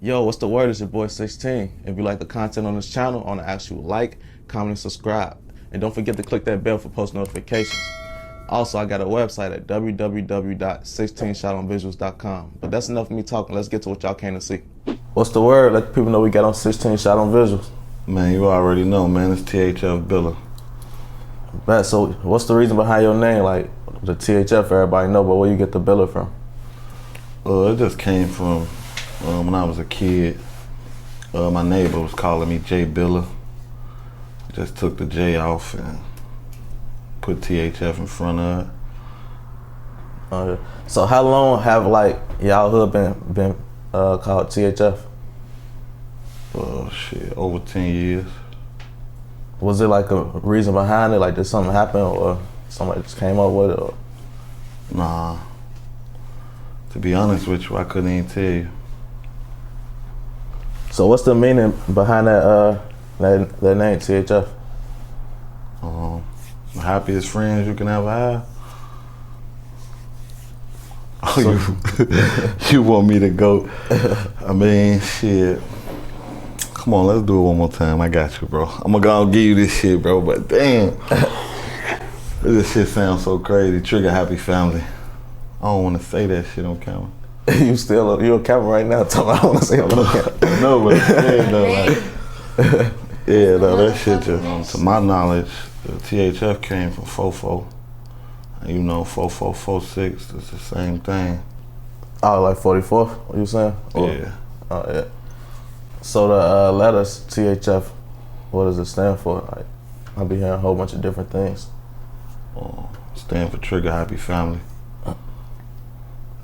Yo, what's the word? It's your boy 16. If you like the content on this channel, I want to ask you to like, comment, and subscribe. And don't forget to click that bell for post notifications. Also, I got a website at www.16shotonvisuals.com. But that's enough of me talking. Let's get to what y'all came to see. What's the word? Let the people know we got on 16 Shot on Visuals. Man, you already know, man. It's Thf Billa. Bet. So what's the reason behind your name? Like the THF, everybody know, but where you get the Billa from? It just came from when I was a kid. My neighbor was calling me J Billa. Just took the J off and put THF in front of it. So how long have like y'all hood been called THF? Shit, over 10 years. Was it like a reason behind it? Like did something happen or somebody just came up with it? Or? Nah. To be honest with you, I couldn't even tell you. So what's the meaning behind that name, THF? The happiest friends you can ever have. Oh, So, you want me to go? I mean, shit. Come on, let's do it one more time. I got you, bro. I'm gonna give you this shit, bro, but damn. This shit sounds so crazy. Trigger happy family. I don't want to say that shit on camera. you on camera right now talking about I want to say on camera. No, but yeah, though, like, yeah, though, that shit just, to my knowledge, the THF came from Fofo. And you know, 4446 is the same thing. Oh, like 44? What you saying? Or, Yeah. Oh, yeah. So the letters THF, what does it stand for? Like, I be hearing a whole bunch of different things. Stand for Trigger Happy Family.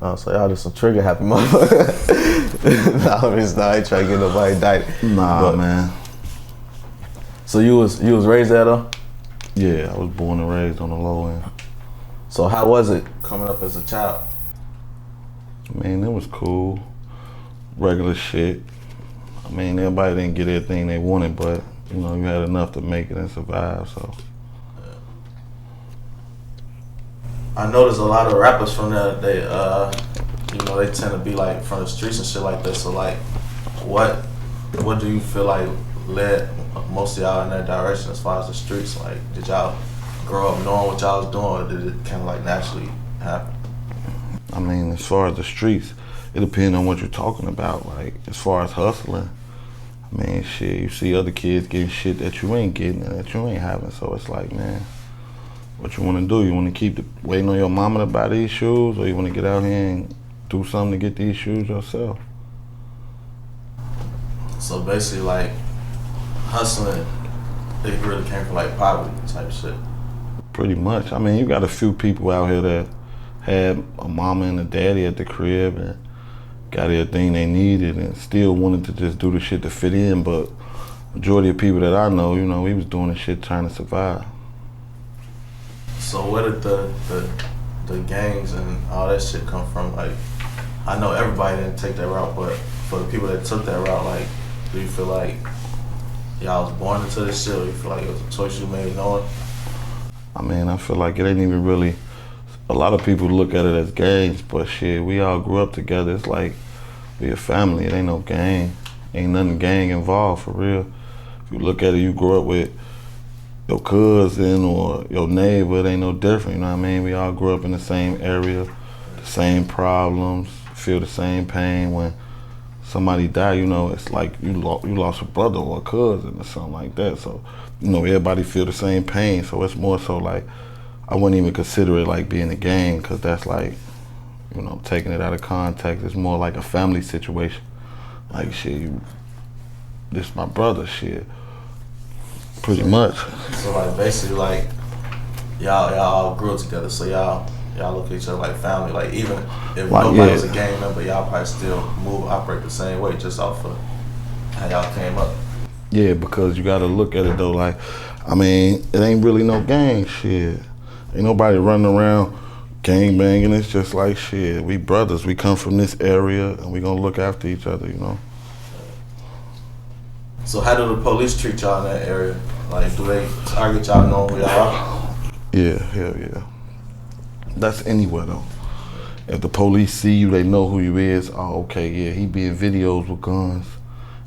Oh, so y'all just some trigger happy motherfucker. Nah, I ain't trying to get nobody indicted. Nah, but, man. So you was raised there though? Yeah, I was born and raised on the low end. So how was it coming up as a child? I mean, it was cool. Regular shit. I mean, everybody didn't get everything they wanted, but you know, you had enough to make it and survive, so. I noticed a lot of rappers from there, they tend to be like from the streets and shit like that. So like, what do you feel like led most of y'all in that direction as far as the streets? Like, did y'all grow up knowing what y'all was doing, or did it kind of like naturally happen? I mean, as far as the streets, it depends on what you're talking about. Like, as far as hustling, I mean, shit, you see other kids getting shit that you ain't getting and that you ain't having. So it's like, man, what you want to do? You want to keep waiting on your mama to buy these shoes, or you want to get out here and do something to get these shoes yourself? So basically, like, hustling, it really came from like poverty type shit. Pretty much. I mean, you got a few people out here that had a mama and a daddy at the crib and got everything they needed and still wanted to just do the shit to fit in, but majority of people that I know, you know, we was doing the shit trying to survive. So where did the gangs and all that shit come from? Like, I know everybody didn't take that route, but for the people that took that route, like, do you feel like y'all was born into this shit, or you feel like it was a choice you made knowing? I mean, I feel like it ain't even really, a lot of people look at it as gangs, but shit, we all grew up together. It's like we a family. It ain't no gang. Ain't nothing gang involved, for real. If you look at it, you grew up with your cousin or your neighbor, it ain't no different, you know what I mean? We all grew up in the same area, the same problems, feel the same pain. When somebody die, you know, it's like you lost a brother or a cousin or something like that. So, you know, everybody feel the same pain. So it's more so like, I wouldn't even consider it like being a gang, because that's like, you know, taking it out of context. It's more like a family situation. Like, shit, this my brother, shit. Pretty much. So like basically like y'all all grew up together, so y'all look at each other like family. Like even if like, nobody was a gang member, y'all probably still operate the same way just off of how y'all came up. Yeah, because you gotta look at it though, like, I mean, it ain't really no gang shit. Ain't nobody running around gang banging. It's just like, shit, we brothers, we come from this area and we gonna look after each other, you know? So how do the police treat y'all in that area? Like, do they target y'all knowing who y'all are? Yeah, hell yeah. That's anywhere though. If the police see you, they know who you is. Oh, okay, yeah, he be in videos with guns.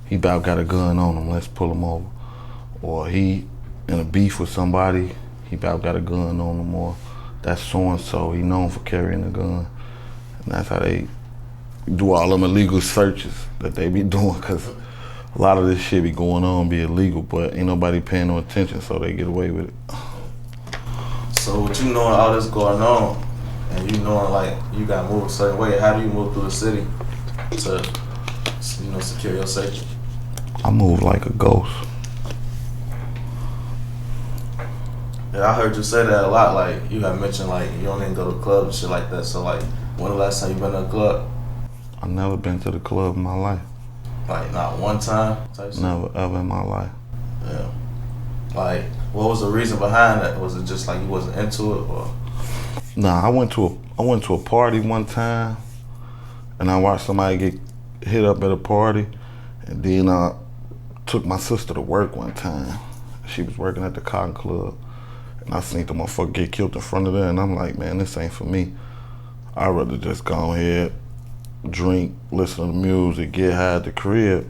He about got a gun on him, let's pull him over. Or he in a beef with somebody, he about got a gun on him, or that's so-and-so, he known for carrying a gun. And that's how they do all them illegal searches that they be doing, because a lot of this shit be going on, be illegal, but ain't nobody paying no attention, so they get away with it. So with you knowing all this going on, and you knowing like you got moved a certain way, how do you move through the city to, secure your safety? I move like a ghost. Yeah, I heard you say that a lot. Like you have mentioned, like you don't even go to clubs and shit like that. So like, when the last time you been to a club? I never been to the club in my life. Like not one time? Type Never ever in my life. Yeah. Like, what was the reason behind that? Was it just like you wasn't into it, or? Nah, I went to a party one time, and I watched somebody get hit up at a party, and then I took my sister to work one time. She was working at the Cotton Club, and I seen the motherfucker get killed in front of her, and I'm like, man, this ain't for me. I'd rather just go ahead, drink, listen to music, get high at the crib,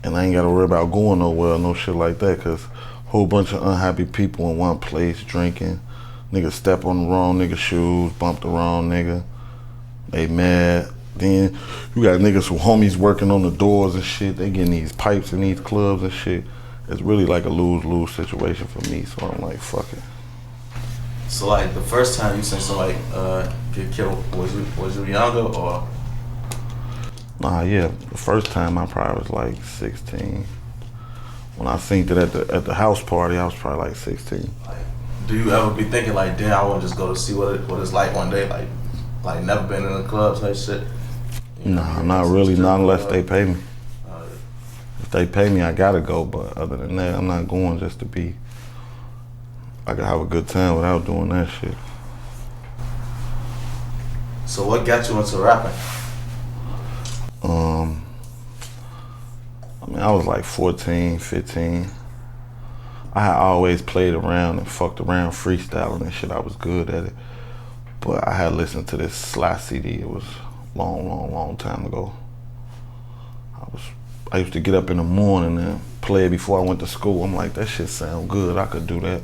and I ain't gotta worry about going nowhere or no shit like that, cause a whole bunch of unhappy people in one place drinking. Niggas step on the wrong nigga shoes, bump the wrong nigga. They mad. Then you got niggas who homies working on the doors and shit. They getting these pipes in these clubs and shit. It's really like a lose-lose situation for me, so I'm like, fuck it. So like the first time you seen somebody get killed, was you younger or? Nah, yeah. The first time I probably was like 16. When I seen it at the house party, I was probably like 16. Do you ever be thinking like, damn, I want to just go to see what it's like one day, like never been in the clubs, like shit? Nah, not really, not unless they pay me. If they pay me, I gotta go, but other than that, I'm not going just to be, I can have a good time without doing that shit. So what got you into rapping? I mean, I was like 14, 15. I had always played around and fucked around freestyling and shit. I was good at it. But I had listened to this Sly CD. It was long time ago. I used to get up in the morning and play it before I went to school. I'm like, that shit sound good. I could do that.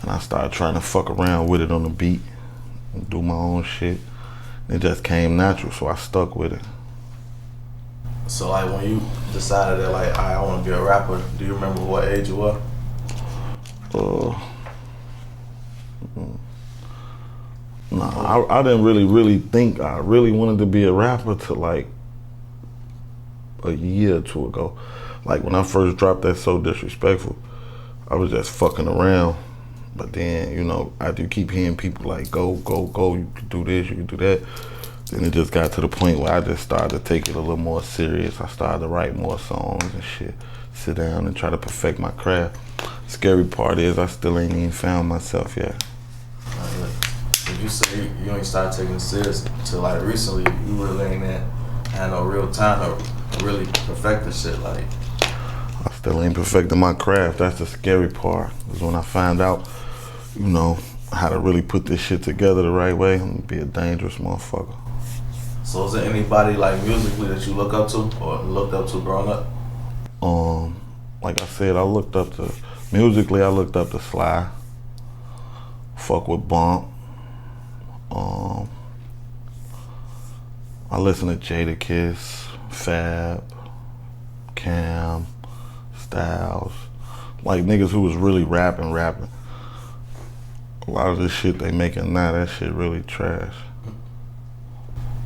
And I started trying to fuck around with it on the beat and do my own shit. It just came natural, so I stuck with it. So like when you decided that like, I want to be a rapper, do you remember what age you were? Nah, I didn't really think I really wanted to be a rapper till like a year or two ago. Like when I first dropped that So Disrespectful, I was just fucking around. But then, after you keep hearing people like, go, you can do this, you can do that, then it just got to the point where I just started to take it a little more serious. I started to write more songs and shit, sit down and try to perfect my craft. Scary part is I still ain't even found myself yet. If you say you ain't started taking it serious until like recently, you really ain't had no real time to really perfect this shit. Like, I still ain't perfecting my craft. That's the scary part. Is when I find out, how to really put this shit together the right way, I'm gonna be a dangerous motherfucker. So is there anybody like musically that you look up to or looked up to growing up? Like I said, musically I looked up to Sly. Fuck with Bump. I listen to Jadakiss, Fab, Cam, Styles, like niggas who was really rapping. A lot of this shit they making now, that shit really trash.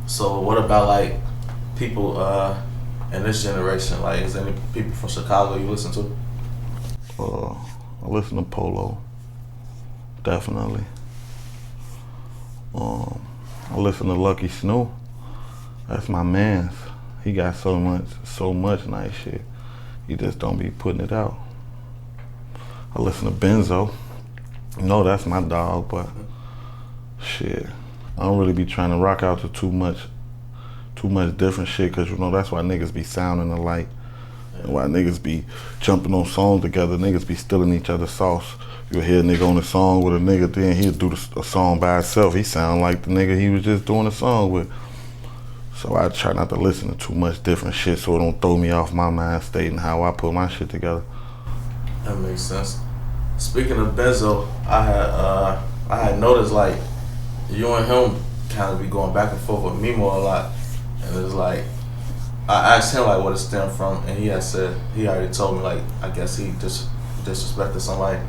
So what about like people in this generation? Like, is there any people from Chicago you listen to? I listen to Polo, definitely. I listen to Lucky Snoop. That's my man's. He got so much nice shit. He just don't be putting it out. I listen to Benzo. That's my dog, but shit, I don't really be trying to rock out to too much different shit, cause that's why niggas be sounding alike. And while niggas be jumping on songs together, niggas be stealing each other's sauce. You'll hear a nigga on a song with a nigga, then he'll do a song by himself. He sound like the nigga he was just doing a song with. So I try not to listen to too much different shit so it don't throw me off my mind state and how I put my shit together. That makes sense. Speaking of Benzo, I had noticed like you and him kind of be going back and forth with Memo a lot, and it was like I asked him like what it stemmed from, and he had said he already told me like I guess he disrespected somebody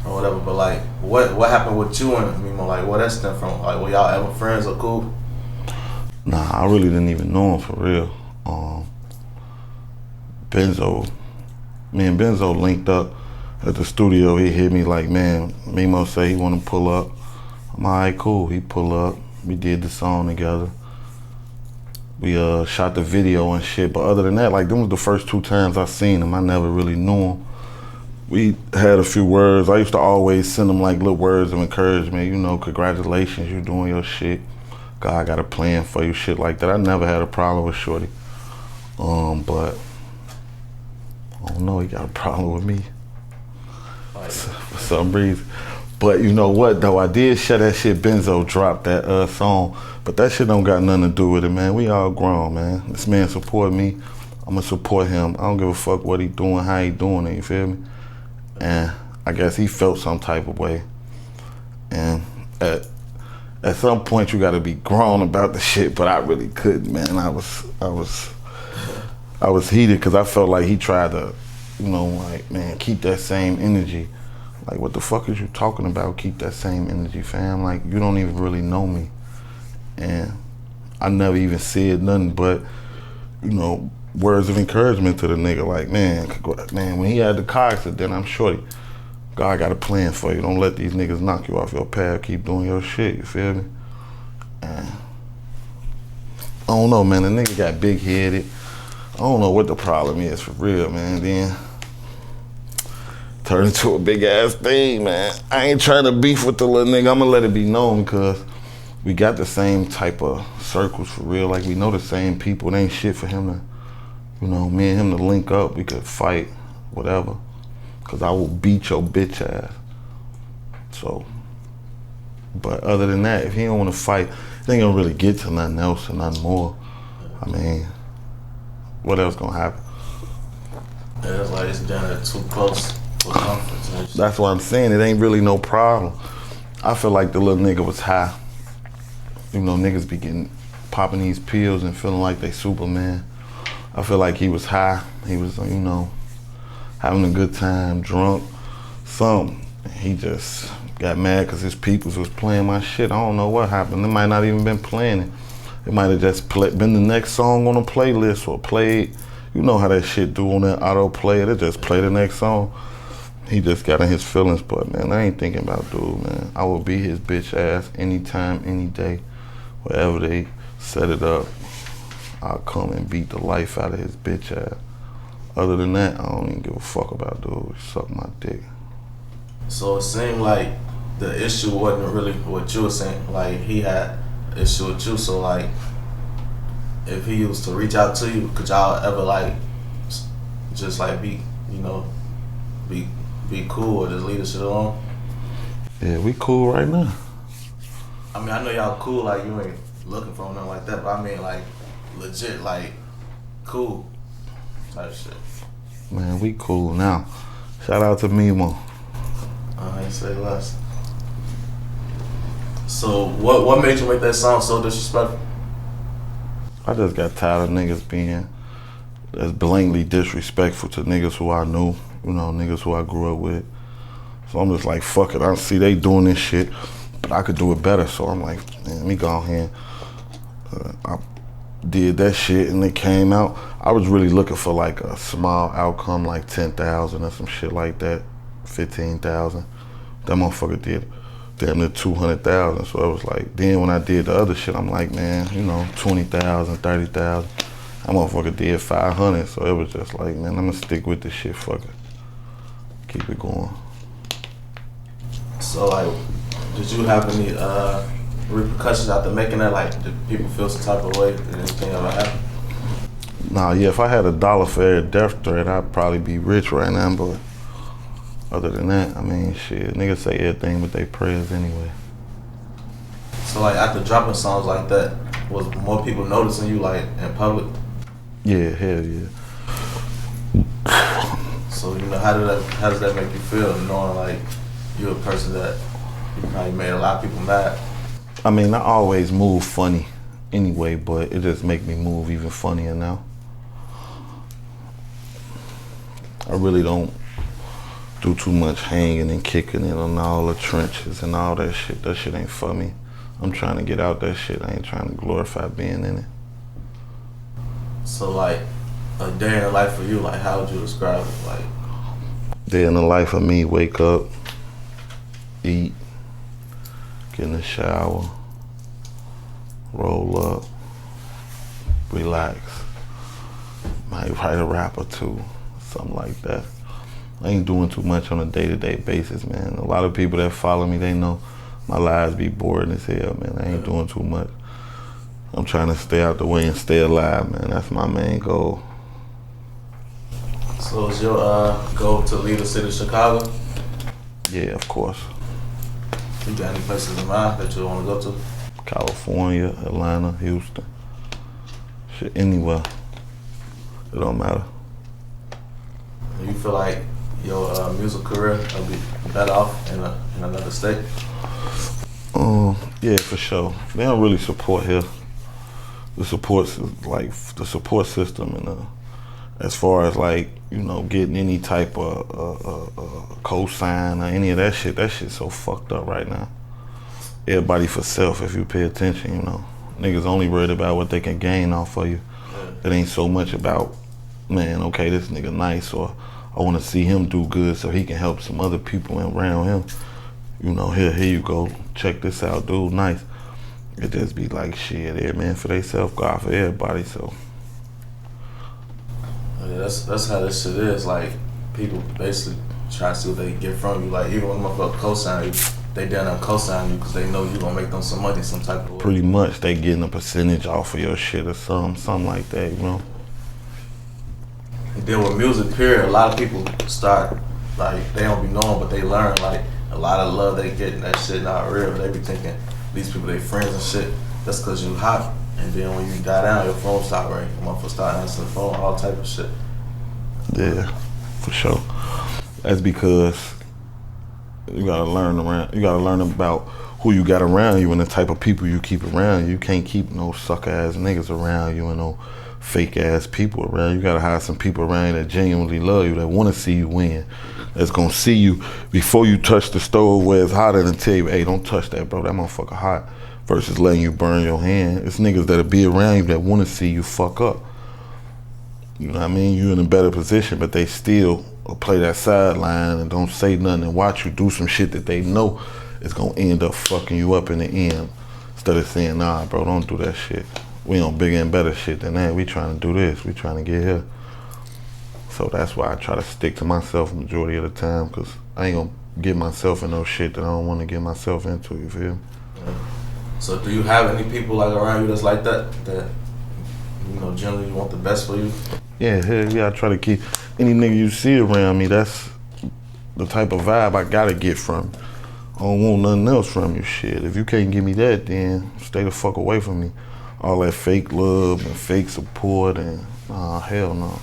or whatever. But like what happened with you and Memo? Like what that stemmed from? Like were y'all ever friends or cool? Nah, I really didn't even know him for real. Benzo, me and Benzo linked up at the studio. He hit me like, man, Memo say he want to pull up. I'm alright, cool. He pull up. We did the song together. We shot the video and shit. But other than that, like, them was the first 2 times I seen him. I never really knew him. We had a few words. I used to always send him like little words of encouragement. You know, congratulations, you doing your shit. God got a plan for you, shit like that. I never had a problem with Shorty. But I don't know, he got a problem with me for some reason. But you know what though, I did share that shit. Benzo dropped that song, but that shit don't got nothing to do with it, man. We all grown, man. This man support me, I'ma support him. I don't give a fuck what he doing, how he doing it, you feel me? And I guess he felt some type of way. And at some point you gotta be grown about the shit, but I really couldn't, man. I was heated because I felt like he tried to, you know, like, man, keep that same energy. Like, what the fuck is you talking about? Keep that same energy, fam. Like, you don't even really know me. And I never even said nothing but, you know, words of encouragement to the nigga. Like, man, when he had the car accident, I'm Shorty. God got a plan for you. Don't let these niggas knock you off your path. Keep doing your shit, you feel me? And I don't know, man. The nigga got big-headed. I don't know what the problem is for real, man. Then turned into a big-ass thing, man. I ain't trying to beef with the little nigga. I'm gonna let it be known because we got the same type of circles for real. Like, we know the same people. It ain't shit for him to, you know, me and him to link up. We could fight, whatever. Because I will beat your bitch ass. So, but other than that, if he don't want to fight, he ain't gonna really get to nothing else or nothing more. I mean, what else gonna happen? Yeah, it's like it's done too close for comfort. That's what I'm saying. It ain't really no problem. I feel like the little nigga was high. You know, niggas be popping these pills and feeling like they Superman. I feel like he was high. He was, you know, having a good time, drunk, something. He just got mad because his peoples was playing my shit. I don't know what happened. They might not even been playing it. It might have just been the next song on the playlist or played. You know how that shit do on that auto play. It just play the next song. He just got in his feelings, but man, I ain't thinking about dude, man. I will beat his bitch ass anytime, any day. Wherever they set it up, I'll come and beat the life out of his bitch ass. Other than that, I don't even give a fuck about dude. Suck my dick. So it seemed like the issue wasn't really what you were saying. Like, he had an issue with you, so like, if he used to reach out to you, could y'all ever like, just like be, you know, be cool or just leave the shit alone? Yeah, we cool right now. I mean, I know y'all cool, like you ain't looking for nothing like that, but I mean like, legit, like, cool type shit. Man, we cool now. Shout out to Memo. I ain't say less. So what made you make that song so disrespectful? I just got tired of niggas being as blatantly disrespectful to niggas who I knew, you know, niggas who I grew up with. So I'm just like, fuck it. I see they doing this shit, but I could do it better. So I'm like, man, let me go on here. I did that shit and it came out. I was really looking for like a small outcome, like 10,000 or some shit like that, 15,000. That motherfucker did damn near 200,000. So it was like, then when I did the other shit, I'm like, man, you know, 20,000, 30,000. That motherfucker did 500. So it was just like, man, I'm gonna stick with this shit, fuck it. Keep it going. So like, did you have any repercussions after making that? Like, did people feel some type of way? Did anything ever happen? Nah, yeah, if I had $1 for every death threat, I'd probably be rich right now, but other than that, I mean, shit, niggas say everything with their prayers anyway. So like after dropping songs like that, was more people noticing you like in public? Yeah, hell yeah. So you know, how does that make you feel, knowing like you're a person that you probably made a lot of people mad? I mean, I always move funny anyway, but it just make me move even funnier now. I really don't do too much hanging and kicking it on all the trenches and all that shit. That shit ain't for me. I'm trying to get out that shit. I ain't trying to glorify being in it. So like a day in the life for you, like how would you describe it? Like day in the life of me, wake up, eat, get in the shower, roll up, relax. Might write a rap or two, something like that. I ain't doing too much on a day-to-day basis, man. A lot of people that follow me, they know my lives be boring as hell, man. I ain't doing too much. I'm trying to stay out the way and stay alive, man. That's my main goal. So is your goal to leave the city of Chicago? Yeah, of course. You got any places in mind that you want to go to? California, Atlanta, Houston. Shit, anywhere. It don't matter. You feel like your music career will be better off in another state? Yeah, for sure. They don't really support here. The support system and as far as like, you know, getting any type of cosign or any of that shit's so fucked up right now. Everybody for self, if you pay attention, you know. Niggas only worried about what they can gain off of you. It ain't so much about, man, okay, this nigga nice, or I want to see him do good so he can help some other people around him. You know, here you go, check this out, dude, nice. It just be like, shit, every man for theyself, God for everybody, so. Yeah, that's how this shit is. Like, people basically try to see what they can get from you. Like, even when motherfuckers co-sign you, they done co-sign you because they know you gonna make them some money some type of way. Pretty much, they getting a percentage off of your shit or something like that, you know? And then with music, period, a lot of people start, like, they don't be knowing, but they learn, like, a lot of love they get and that shit not real. They be thinking these people they friends and shit, that's cause you hot. And then when you die down, your phone stop ringing. Motherfuckers start answering the phone, all type of shit. Yeah, for sure. That's because you gotta learn about who you got around you and the type of people you keep around you. You can't keep no sucker ass niggas around you and no fake ass people around you. You gotta have some people around you that genuinely love you, that wanna see you win. That's gonna see you before you touch the stove where it's hotter and tell you, hey, don't touch that, bro, that motherfucker hot, versus letting you burn your hand. It's niggas that'll be around you that wanna see you fuck up. You know what I mean? You in a better position, but they still play that sideline and don't say nothing and watch you do some shit that they know is gonna end up fucking you up in the end. Instead of saying, nah, bro, don't do that shit. We on bigger and better shit than that. We trying to do this. We trying to get here. So that's why I try to stick to myself majority of the time, because I ain't gonna get myself in no shit that I don't want to get myself into, you feel? Yeah. So do you have any people like around you that's like that you know, generally want the best for you? Yeah, hell yeah, I try to keep any nigga you see around me, that's the type of vibe I gotta get from. I don't want nothing else from you, shit. If you can't give me that, then stay the fuck away from me. All that fake love and fake support and hell no.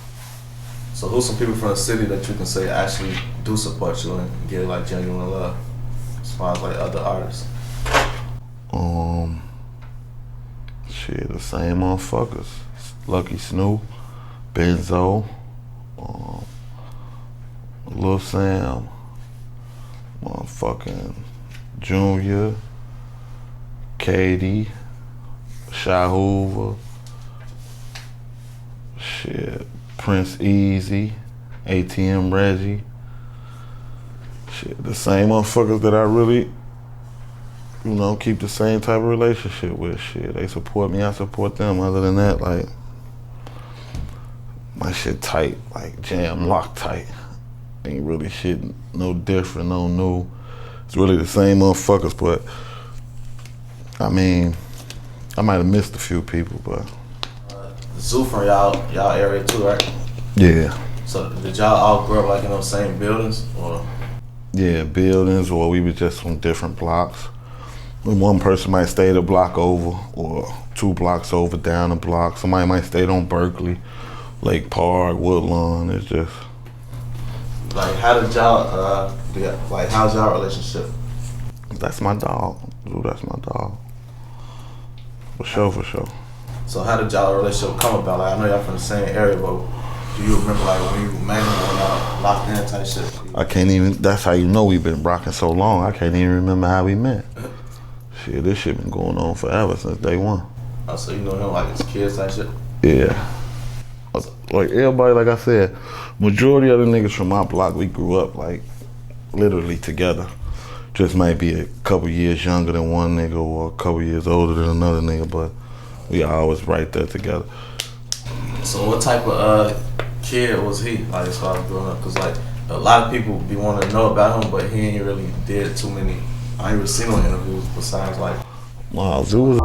So who's some people from the city that you can say actually do support you and give like genuine love, as far as like other artists? Shit, the same motherfuckers. Lucky Snoop, Benzo, Lil Sam, motherfucking Junior, Katie, Shy Hoover, shit, Prince Easy, ATM Reggie. Shit, the same motherfuckers that I really, you know, keep the same type of relationship with. Shit, they support me, I support them. Other than that, like, my shit tight, like jam lock tight. Ain't really shit no different, no new. It's really the same motherfuckers, but I mean, I might have missed a few people, but zoo from y'all area too, right? Yeah. So did y'all all grow up like in those same buildings, or? Yeah, buildings, or we was just on different blocks. One person might stay the block over, or 2 blocks over down the block. Somebody might stay on Berkeley, Lake Park, Woodlawn. It's just like, how did y'all like, how's y'all relationship? that's my dog. Dude, that's my dog. For sure, for sure. So how did y'all relationship come about? Like, I know y'all from the same area, but do you remember like when you met him, when y'all locked in type shit? I can't even. That's how you know we've been rocking so long. I can't even remember how we met. Shit, this shit been going on forever since day one. Oh, so you know him like his kids type shit? Yeah. Like everybody, like I said, majority of the niggas from my block, we grew up like literally together. Just might be a couple years younger than one nigga or a couple years older than another nigga, but we always right there together. So what type of kid was he, like, as far as growing up? Cause like a lot of people be wanting to know about him, but he ain't really did too many. I ain't really seen no interviews besides like. Wow, Zoo was